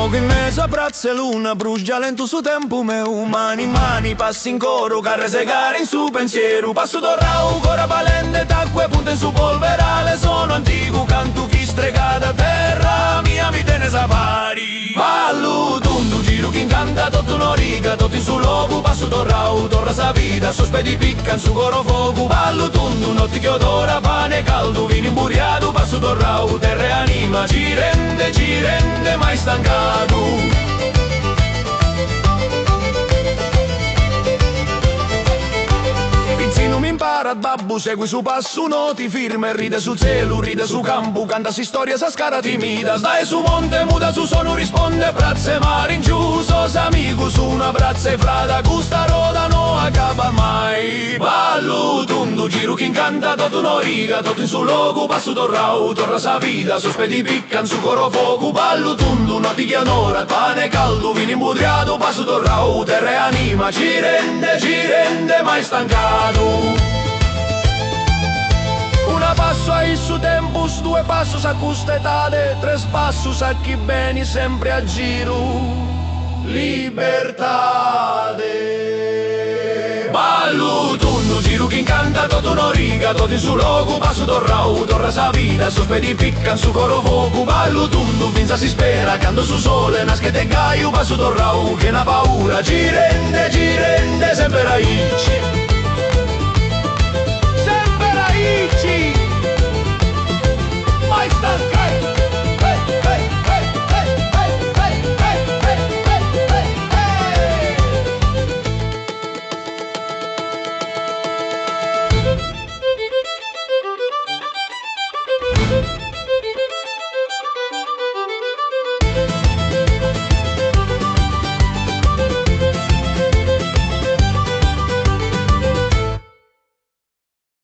fuoco in mezzo a brazze luna, brucia lento su tempo meu. Mani mani, passi in coro, carre segare in su pensiero. Passo torrao, cora valente, tacque punte in su polverale. Sono antico, canto chi stregata terra, mia mi tene sapari. Ballo tundu, giro chi incanta, tutto una riga, tutto in su loco. Passo torrao, torra sa vita, sospedi picca in su coro fuoco. Ballo tundu, notti che odora, pane caldo, vino imburiato. Passo torrao, terra e anima, ci rende mai stancato. Pizzino mi impara, babbo, segui su passo, noti firme, ride sul cielo, ride su campo, canta si storia, sa scara timida, stai su monte, muda su sono, risponde, brazze mare in giù, sos amico su una brazze frada, gusta roda no acaba mai. Ballo tundu, giro chi incanta, tutto una riga, tutto in su loco, passo torrao, torra sa vita, sospedi piccan su coro fuoco. Ballo tundu, notti che onora, pane caldo, vino imbutriato, passo torrao, terra e anima, ci rende mai stancato. Una passo a il tempus, due passos a custetade, tre passos a chi beni sempre a giro. Libertade. Ballo tundu, giro chi incanta, tutto una riga, tutto in su loco, passo torrao, torra sa vita, sospedi piccan su coro fuoco. Ballo tundu, finza si spera, canto su sole, naschete gaio, passo torrao, che na paura, ci rende sempre raici.